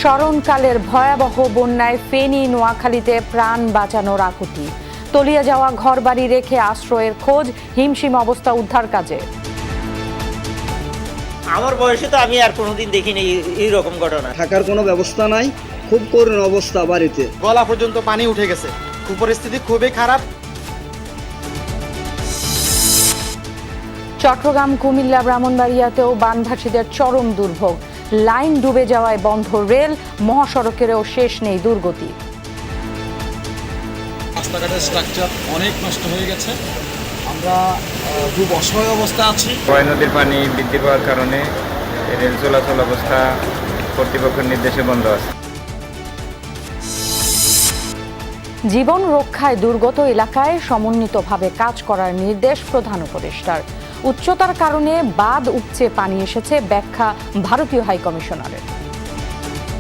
স্মরণকালের ভয়াবহ বন্যায় ফেনী নোয়াখালীতে প্রাণ বাঁচানোর আকুতি, তলিয়ে যাওয়া ঘরবাড়ি রেখে আশ্রয়ের খোঁজ, হিমশিম অবস্থা উদ্ধার কাজে। আমার বয়সে তো আমি আর কোনোদিন দেখিনি এইরকম ঘটনা। থাকার কোনো ব্যবস্থা নাই, খুব করুণ অবস্থা বাড়িতে, গলা পর্যন্ত পানি উঠে গেছে, পরিস্থিতি খুবই খারাপ। চট্টগ্রাম, কুমিল্লা, ব্রাহ্মণবাড়িয়াতেও বানভাসীদের চরম দুর্ভোগ, লাইন ডুবে যাওয়ায় বন্ধ রেল, মহাসড়কেরও শেষ নেই দুর্গতি। রাস্তাঘাটের স্ট্রাকচার অনেক নষ্ট হয়ে গেছে, আমরা খুব অসহায় অবস্থা আছি। কয় নদীর পানি বৃদ্ধি পাওয়ার কারণে রেল চলাচল অবস্থা কর্তৃপক্ষের নির্দেশে বন্ধ আছে। জীবন রক্ষায় দুর্গত এলাকায় সমন্বিতভাবে কাজ করার নির্দেশ প্রধান উপদেষ্টার। উচ্চতার কারণে বাঁধ উপচে পানি এসেছে, ব্যাখ্যা ভারতীয় হাইকমিশনারের।